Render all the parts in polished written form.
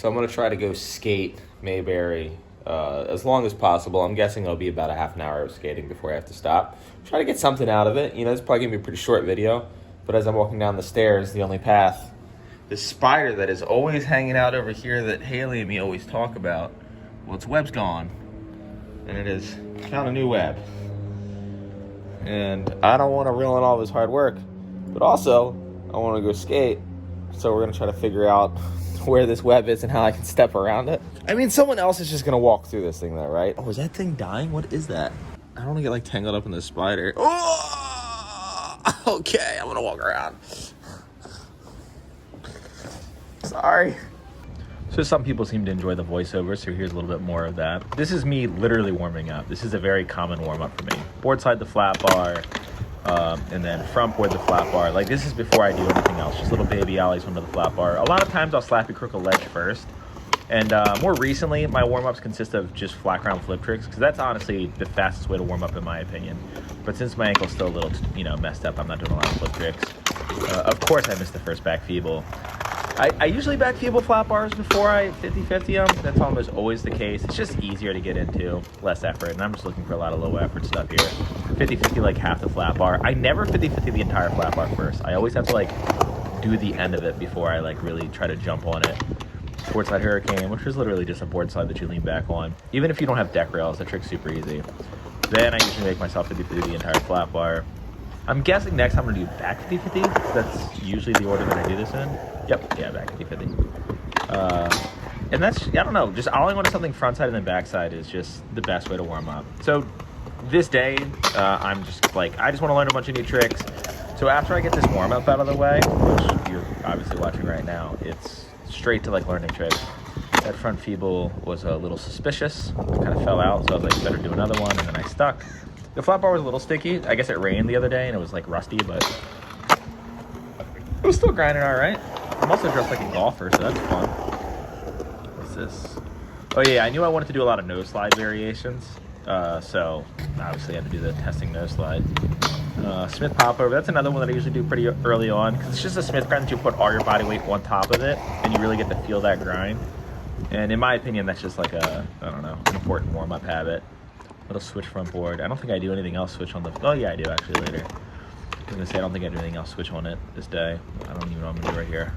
So I'm going to try to go skate Mayberry as long as possible. I'm guessing it'll be about a half an hour of skating before I have to stop. Try to get something out of it. You know, it's probably going to be a pretty short video. But as I'm walking down the stairs, the only path, this spider that is always hanging out over here that Haley and me always talk about, well, its web's gone. And it is found a new web. And I don't want to ruin all this hard work. But also, I want to go skate. So we're going to try to figure out where this web is and how I can step around it. I mean, someone else is just going to walk through this thing though, right? Oh, is that thing dying? What is that? I don't want to get like tangled up in this spider. Oh! Okay, I'm going to walk around. Sorry. So some people seem to enjoy the voiceover, so here's a little bit more of that. This is me literally warming up. This is a very common warm-up for me. Board side the flat bar, and then front board the flat bar. Like, this is before I do anything else. Just little baby ollies onto the flat bar. A lot of times I'll slappy crook a ledge first. And more recently, my warm-ups consist of just flat ground flip tricks, because that's honestly the fastest way to warm up in my opinion. But since my ankle's still a little, messed up, I'm not doing a lot of flip tricks. Of course I missed the first back feeble. I usually back feeble flat bars before I 50-50 them. That's almost always the case. It's just easier to get into, less effort, and I'm just looking for a lot of low effort stuff here. 50-50 like half the flat bar. I never 50-50 the entire flat bar first. I always have to like do the end of it before I like really try to jump on it. Board side hurricane, which is literally just a board side that you lean back on. Even if you don't have deck rails, the trick's super easy. Then I usually make myself 50-50 the entire flat bar. I'm guessing next I'm going to do back 50-50. That's usually the order that I do this in. Yep, yeah, back 50-50. And that's, I don't know, just ollie onto something front side and then back side is just the best way to warm up. So this day, I'm just like, I just want to learn a bunch of new tricks. So after I get this warm up out of the way, which you're obviously watching right now, it's straight to like learning tricks. That front feeble was a little suspicious. I kind of fell out, so I was like, better do another one, and then I stuck. The flat bar was a little sticky. I guess it rained the other day and it was like rusty, but it was still grinding all right. I'm also dressed like a golfer, so that's fun. What's this? Oh yeah, I knew I wanted to do a lot of nose slide variations. So obviously I had to do the testing nose slide. Smith popover, that's another one that I usually do pretty early on, because it's just a Smith grind that you put all your body weight on top of it and you really get to feel that grind. And in my opinion, that's just like a, I don't know, an important warm-up habit. Little switch front board. I don't think I do anything else switch on the, oh yeah, I do actually later. I was gonna say I don't think I do anything else switch on it this day. I don't even know what I'm gonna do right here.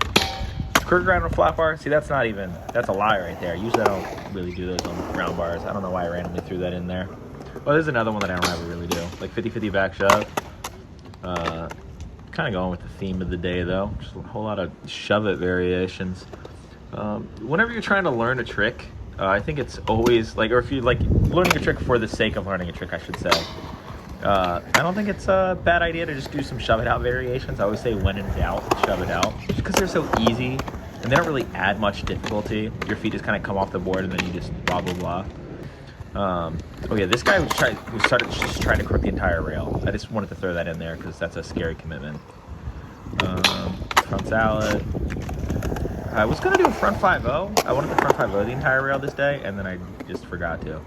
Crooked grind on a flat bar. See, that's not even, that's a lie right there. Usually I don't really do those on round bars. I don't know why I randomly threw that in there. Well, there's another one that I don't ever really do. Like 50-50 back shove. Kind of going with the theme of the day though. Just a whole lot of shove it variations. Whenever you're trying to learn a trick, I think it's always like, or if you're like learning a trick for the sake of learning a trick, I should say. I don't think it's a bad idea to just do some shove it out variations. I always say when in doubt, shove it out. Just because they're so easy and they don't really add much difficulty. Your feet just kind of come off the board and then you just blah, blah, blah. Oh yeah, this guy was started just trying to crook the entire rail. I just wanted to throw that in there because that's a scary commitment. Front salad. I was going to do a front 5-0. I wanted the front 5-0 the entire rail this day, and then I just forgot to.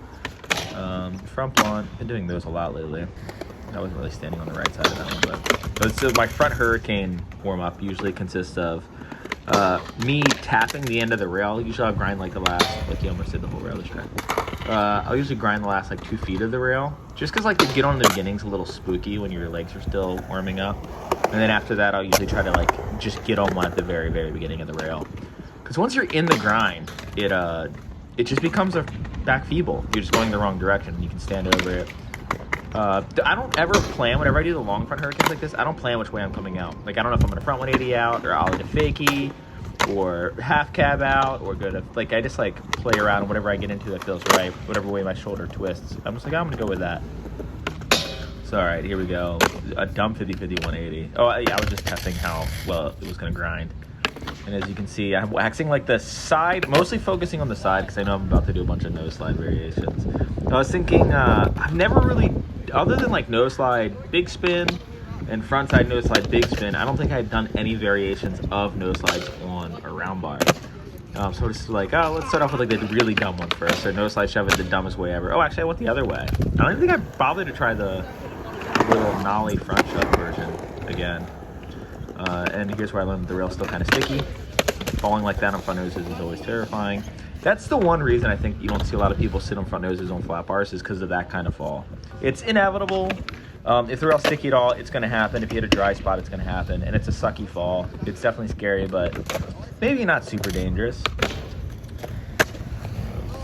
Front blunt, been doing those a lot lately. I wasn't really standing on the right side of that one, but so my front hurricane warm-up usually consists of me tapping the end of the rail. Usually I'll grind like the last, like you almost did the whole rail this track. I'll usually grind the last like 2 feet of the rail, just because like the get on in the beginning's a little spooky when your legs are still warming up. And then after that, I'll usually try to like just get on one at the very, very beginning of the rail. Because once you're in the grind, it just becomes a back feeble. You're just going the wrong direction and you can stand over it. I don't ever plan, whenever I do the long front hurricanes like this, I don't plan which way I'm coming out. Like, I don't know if I'm going to front 180 out, or ollie to fakie, or half cab out, or go to, like, I just, like, play around whatever I get into that feels right, whatever way my shoulder twists. I'm just like, I'm going to go with that. So, all right, here we go. A dumb 50-50 180. Oh, yeah, I was just testing how well it was going to grind. And as you can see, I'm waxing, like, the side, mostly focusing on the side, because I know I'm about to do a bunch of nose slide variations. I was thinking, I've never really, other than, like, nose slide big spin and front side nose slide big spin, I don't think I had done any variations of nose slides on a round bar. So just like, oh, let's start off with like the really dumb one first. So nose slide shove it the dumbest way ever. Oh, actually I went the other way. I don't even think I bothered to try the little nollie front shove version again. And here's where I learned the rail's still kind of sticky. falling like that on front noses is always terrifying. That's the one reason I think you don't see a lot of people sit on front noses on flat bars, is because of that kind of fall. It's inevitable. If they're all sticky at all, it's going to happen. If you hit a dry spot, it's going to happen. And it's a sucky fall. It's definitely scary, but maybe not super dangerous.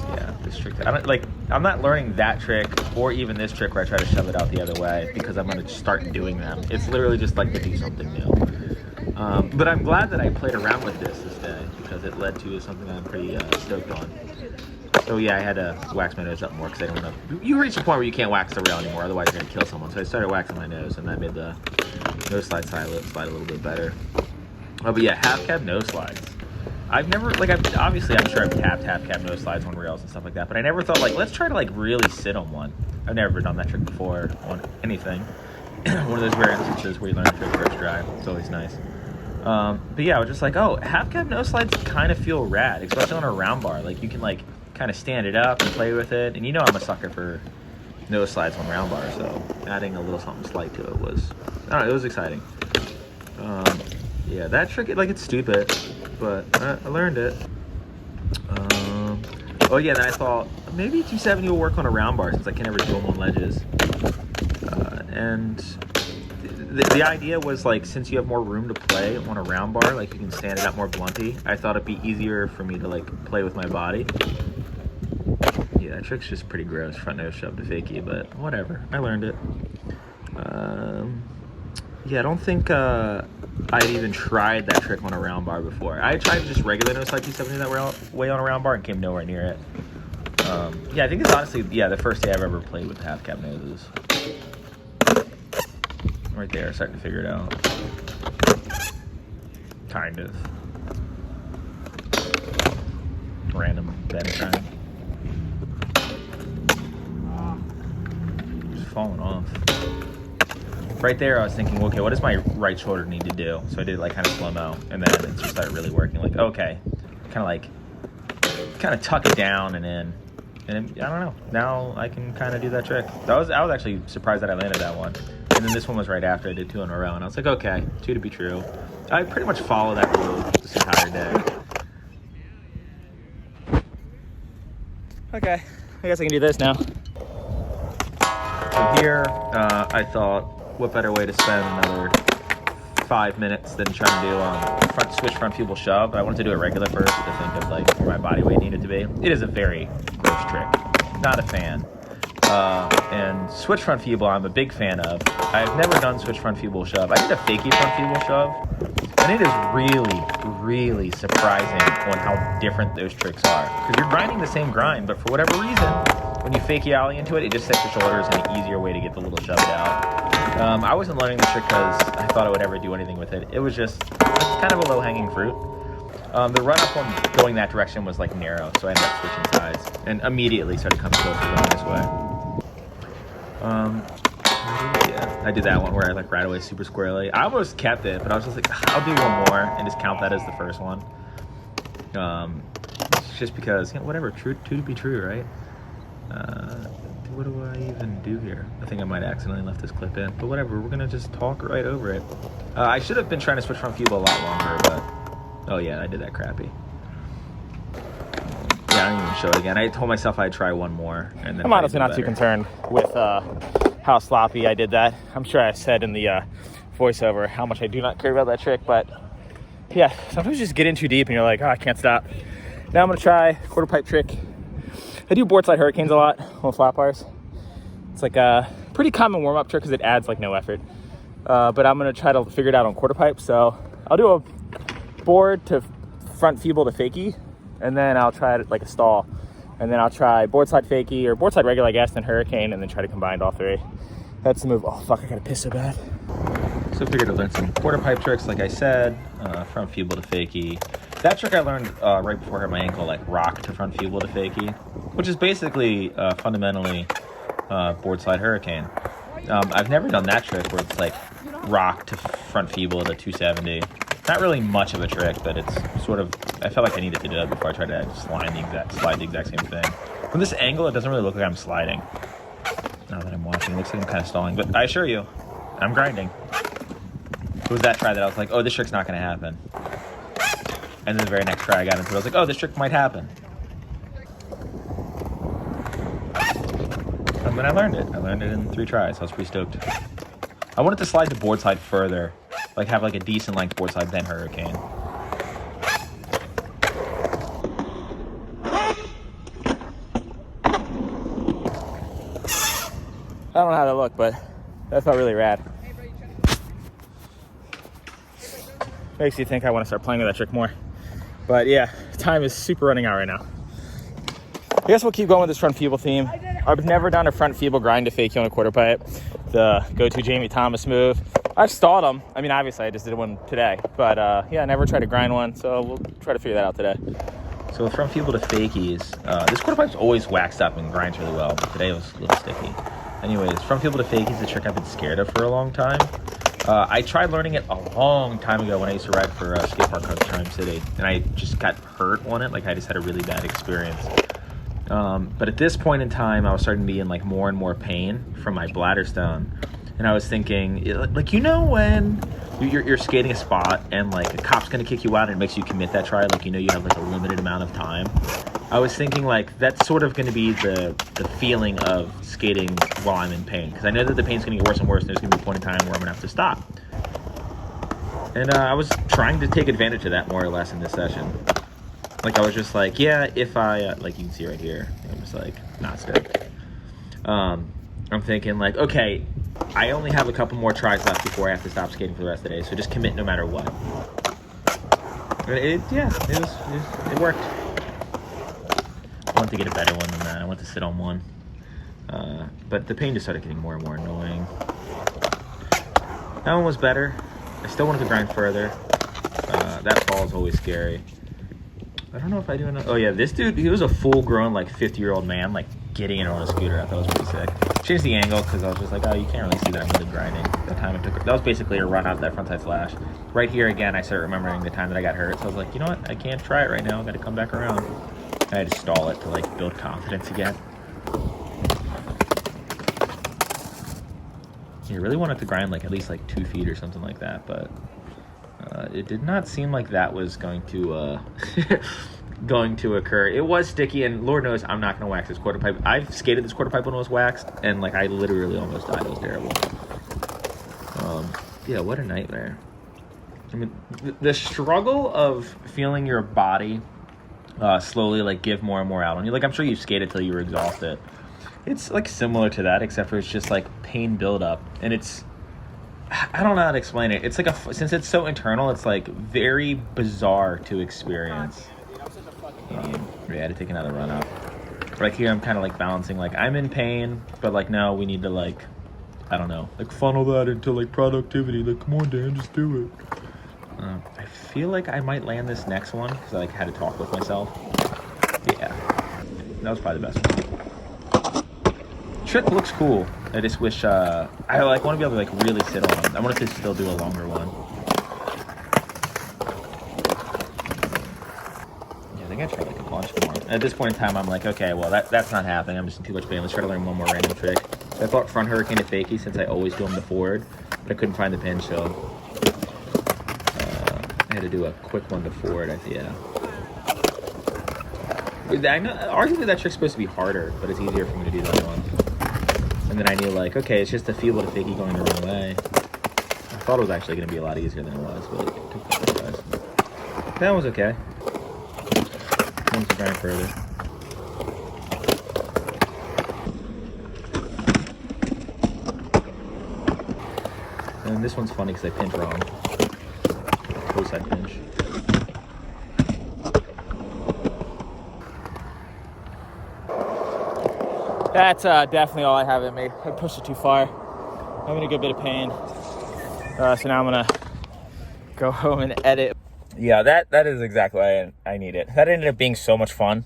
Yeah, this trick. I'm not learning that trick or even this trick where I try to shove it out the other way because I'm going to start doing them. It's literally just like to do something new. But I'm glad that I played around with this day because it led to something I'm pretty stoked on. So yeah, I had to wax my nose up more because I don't know. You reach a point where you can't wax the rail anymore, otherwise you're gonna kill someone. So I started waxing my nose, and that made the nose slide a little bit better. Oh, but yeah, half cab nose slides. I've never obviously I'm sure I've tapped half cab nose slides on rails and stuff like that, but I never thought let's try to really sit on one. I've never done that trick before on anything. One of those rare instances where you learn a trick first try. It's always nice. But yeah, I was just like, oh, half cab nose slides kind of feel rad, especially on a round bar. Like you can kind of stand it up and play with it, and I'm a sucker for nose slides on round bars, so adding a little something slight to it was, I don't know, it was exciting. Yeah, that trick, it's stupid, but I learned it. Oh yeah, then I thought maybe 270 will work on a round bar since I can never do them on ledges. And the idea was since you have more room to play on a round bar, you can stand it up more blunty. I thought it'd be easier for me to play with my body. Yeah, that trick's just pretty gross, front nose shove to fakie, but whatever. I learned it. Yeah, I don't think I'd even tried that trick on a round bar before. I tried just regular nose slide 270 that way on a round bar and came nowhere near it. Yeah, I think it's honestly, the first day I've ever played with half cab noses. Right there, starting to figure it out. Kind of. Random bend time. Just falling off. Right there, I was thinking, okay, what does my right shoulder need to do? So I did kind of slow-mo, and then it just started really working. Okay, kind of tuck it down and in. And I don't know. Now I can kind of do that trick. I was actually surprised that I landed that one. And then this one was right after I did 2 in a row, and I was like, okay, 2 to be true. I pretty much follow that rule this entire day. Okay, I guess I can do this now. So here, I thought, what better way to spend another 5 minutes than trying to do switch front feeble shove. I wanted to do it regular first to think of where my body weight needed to be. It is a very gross trick. Not a fan. And switch front feeble, I'm a big fan of. I've never done switch front feeble shove. I did a fakie front feeble shove, and it is really, really surprising on how different those tricks are. Because you're grinding the same grind, but for whatever reason, when you fakie alley into it, it just sets your shoulders and an easier way to get the little shove out. I wasn't learning the trick because I thought I would ever do anything with it. It was just kind of a low-hanging fruit. The run-up on going that direction was narrow, so I ended up switching sides and immediately started coming closer going this way. Yeah, I did that one where I right away super squarely. I almost kept it, but I was just I'll do one more and just count that as the first one. Just because, whatever, true to be true, right? What do I even do here? I think I might accidentally left this clip in, but whatever, we're gonna just talk right over it. I should have been trying to switch front feeble a lot longer, but oh yeah, I did that crappy. Yeah, I didn't even show it again. I told myself I'd try one more, and then I'm honestly not too concerned with how sloppy I did that. I'm sure I said in the voiceover how much I do not care about that trick, but yeah, sometimes you just get in too deep and you're like, oh, I can't stop. Now I'm gonna try quarter pipe trick. I do board slide hurricanes a lot on flat bars. It's a pretty common warm-up trick because it adds no effort. But I'm gonna try to figure it out on quarter pipe. So I'll do a board to front feeble to fakie, and then I'll try it a stall. And then I'll try board slide fakie or board slide regular, I guess, then hurricane, and then try to combine all 3. That's the move. Oh fuck, I gotta piss so bad. So I figured I'd learn some quarter pipe tricks, like I said, front feeble to fakie. That trick I learned right before I hurt my ankle, rock to front feeble to fakie, which is basically fundamentally board slide hurricane. I've never done that trick where it's rock to front feeble to 270. Not really much of a trick, but it's sort of, I felt like I needed to do it before I tried to slide the exact same thing. From this angle, it doesn't really look like I'm sliding. Now that I'm watching, it looks like I'm kind of stalling, but I assure you, I'm grinding. It was that try that I was like, oh, this trick's not going to happen. And then the very next try I got into it, I was like, oh, this trick might happen. And then I learned it. I learned it in 3 tries. I was pretty stoked. I wanted to slide the board side further, like have like a decent length board side, then Hurricane. I don't know how to look, but that felt really rad. Makes you think I want to start playing with that trick more. But yeah, time is super running out right now. I guess we'll keep going with this front feeble theme. I've never done a front feeble grind to fake you on a quarter pipe. The go-to Jamie Thomas move. I've stalled them. I mean, obviously I just did one today, but yeah, I never tried to grind one, so we'll try to figure that out today. So with front feeble to fakies, this quarter pipe's always waxed up and grinds really well, but today it was a little sticky. Anyways, front feeble to fakies is a trick I've been scared of for a long time. I tried learning it a long time ago when I used to ride for skate park across Charm City, and I just got hurt on it. Like, I just had a really bad experience. But at this point in time, I was starting to be in like more and more pain from my bladder stone, and I was thinking, like, you know, when you're skating a spot and like a cop's gonna kick you out and it makes you commit that try, like, you know, you have like a limited amount of time. I was thinking like that's sort of going to be the feeling of skating while I'm in pain, because I know that the pain's going to get worse and worse, and there's going to be a point in time where I'm going to have to stop. And I was trying to take advantage of that more or less in this session. Like, I was just like, yeah, if I like, you can see right here, I'm just like not stoked. I'm thinking like, okay, I only have a couple more tries left before I have to stop skating for the rest of the day, so just commit no matter what. It worked. I wanted to get a better one than that. I wanted to sit on one. But the pain just started getting more and more annoying. That one was better. I still wanted to grind further. That fall is always scary. I don't know if I do enough. Oh yeah, this dude, he was a full-grown, like, 50-year-old man, like, getting in on a scooter. I thought it was pretty sick. Changed the angle because I was just like, oh, you can't really see that I'm really grinding. The time it took. That was basically a run out that frontside slash. Right here again, I started remembering the time that I got hurt. So I was like, you know what? I can't try it right now. I got to come back around. I had to stall it to like build confidence again. You really wanted to grind like at least like 2 feet or something like that, but it did not seem like that was going to going to occur. It was sticky, and Lord knows I'm not going to wax this quarter pipe. I've skated this quarter pipe when it was waxed, and like I literally almost died. It was terrible. Yeah, what a nightmare. I mean, the struggle of feeling your body slowly like give more and more out on you. Like, I'm sure you've skated till you were exhausted. It's like similar to that, except for it's just like pain buildup, and it's, I don't know how to explain it. It's like since it's so internal, it's like very bizarre to experience. Yeah, I had to take another run up. Right here, I'm kind of like balancing, like I'm in pain, but like no, we need to like, I don't know, like funnel that into like productivity. Like, come on, Dan, just do it. I feel like I might land this next one because I like had to talk with myself. Yeah, that was probably the best one. Trick looks cool. I just wish I like want to be able to like really sit on them. I wanted to still do a longer one. Yeah, I think I tried like a bunch more. At this point in time, I'm like, okay, well that's not happening. I'm just in too much pain. Let's try to learn one more random trick. I thought front hurricane to fakie since I always do them to forward, but I couldn't find the pin, so I had to do a quick one to forward. Yeah. I know, arguably that trick's supposed to be harder, but it's easier for me to do that one. And then I knew like, okay, it's just a feeble to fakie going the wrong way. I thought it was actually going to be a lot easier than it was, but it took a couple tries. That was okay. Wanted to grind further. And this one's funny because I pinned wrong. Toe side pinch. That's definitely all I have in me. I pushed it too far. I'm in a good bit of pain. So now I'm gonna go home and edit. Yeah, that is exactly why I need it. That ended up being so much fun.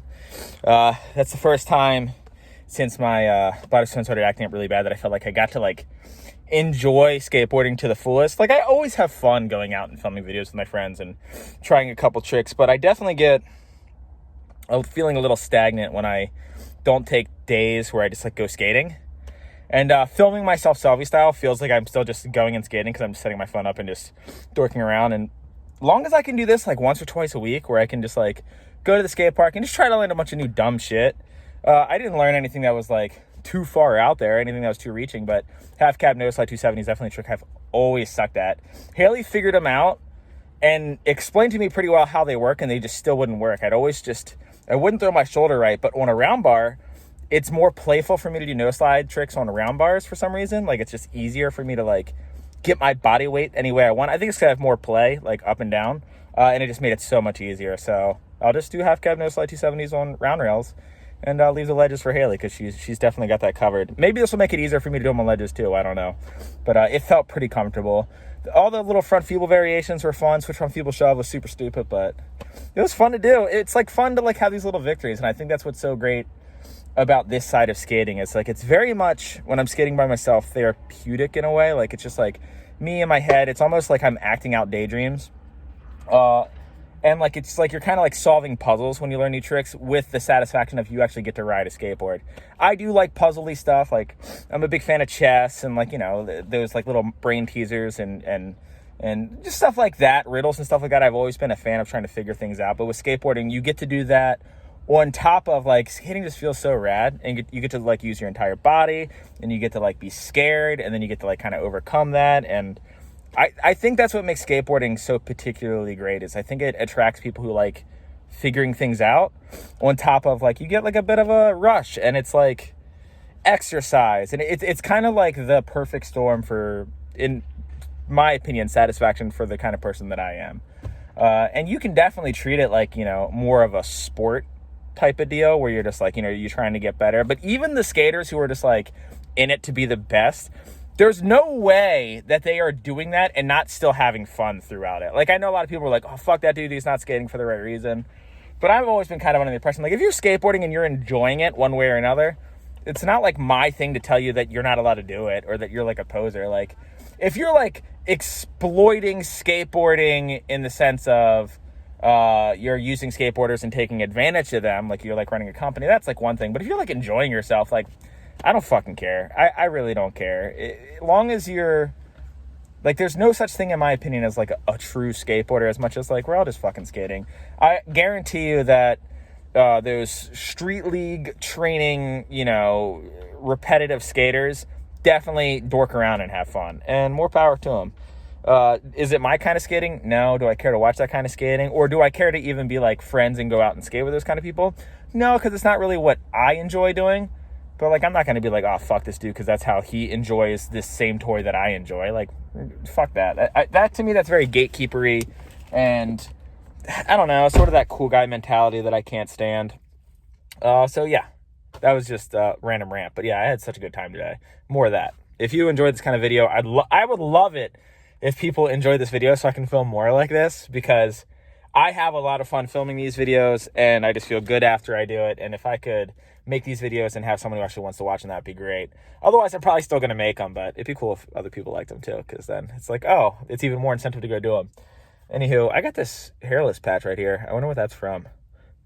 That's the first time since my bladder stone started acting up really bad that I felt like I got to like enjoy skateboarding to the fullest. Like, I always have fun going out and filming videos with my friends and trying a couple tricks, but I definitely get feeling a little stagnant when I don't take days where I just like go skating. And filming myself selfie style feels like I'm still just going and skating because I'm just setting my phone up and just dorking around. And long as I can do this like once or twice a week, where I can just like go to the skate park and just try to learn a bunch of new dumb shit. I didn't learn anything that was like too far out there, anything that was too reaching, but half cab no slide 270 is definitely a trick I've always sucked at. Haley figured them out and explained to me pretty well how they work, and they just still wouldn't work. I wouldn't throw my shoulder right, but on a round bar, it's more playful for me to do no slide tricks on round bars for some reason. Like, it's just easier for me to like get my body weight any way I want. I think it's gonna have more play, like up and down, and it just made it so much easier. So I'll just do half cab no slide 270s on round rails, and leave the ledges for Haley, because she's definitely got that covered. Maybe this will make it easier for me to do them on ledges too. I don't know, but it felt pretty comfortable. All the little front feeble variations were fun. Switch front feeble shove was super stupid, but it was fun to do. It's like fun to like have these little victories, and I think that's what's so great about this side of skating. It's like, it's very much, when I'm skating by myself, therapeutic in a way. Like, it's just like me in my head. It's almost like I'm acting out daydreams. And like, it's like you're kind of like solving puzzles when you learn new tricks, with the satisfaction of you actually get to ride a skateboard. I do like puzzly stuff. Like, I'm a big fan of chess and like, you know, those like little brain teasers and just stuff like that, riddles and stuff like that. I've always been a fan of trying to figure things out. But with skateboarding, you get to do that on top of like, skating just feels so rad, and you get to like use your entire body, and you get to like be scared, and then you get to like kind of overcome that. And I think that's what makes skateboarding so particularly great, is I think it attracts people who like figuring things out, on top of like, you get like a bit of a rush, and it's like exercise, and it's kind of like the perfect storm for, in my opinion, satisfaction for the kind of person that I am. And you can definitely treat it like, you know, more of a sport type of deal, where you're just like, you know, you're trying to get better. But even the skaters who are just like in it to be the best, there's no way that they are doing that and not still having fun throughout it. Like, I know a lot of people are like, oh, fuck that dude, he's not skating for the right reason. But I've always been kind of under the impression, like, if you're skateboarding and you're enjoying it one way or another, it's not like my thing to tell you that you're not allowed to do it, or that you're like a poser. Like, if you're like exploiting skateboarding in the sense of you're using skateboarders and taking advantage of them, like you're like running a company, that's like one thing. But if you're like enjoying yourself, like, I don't fucking care. I really don't care. As long as you're like, there's no such thing in my opinion as like a true skateboarder, as much as like, we're all just fucking skating. I guarantee you that those street league training, you know, repetitive skaters definitely dork around and have fun, and more power to them. Is it my kind of skating? No. Do I care to watch that kind of skating? Or do I care to even be like friends and go out and skate with those kind of people? No, because it's not really what I enjoy doing. But like, I'm not going to be like, oh, fuck this dude, because that's how he enjoys this same toy that I enjoy. Like, fuck that. That to me, that's very gatekeepery, and I don't know, sort of that cool guy mentality that I can't stand. So yeah, that was just a random rant. But yeah, I had such a good time today. More of that. If you enjoyed this kind of video, I would love it if people enjoy this video, so I can film more like this, because I have a lot of fun filming these videos, and I just feel good after I do it. And if I could make these videos and have someone who actually wants to watch them, that'd be great. Otherwise, I'm probably still going to make them, but it'd be cool if other people liked them too, because then it's like, oh, it's even more incentive to go do them. Anywho, I got this hairless patch right here. I wonder what that's from.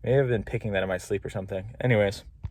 Maybe I've been picking that in my sleep or something. Anyways,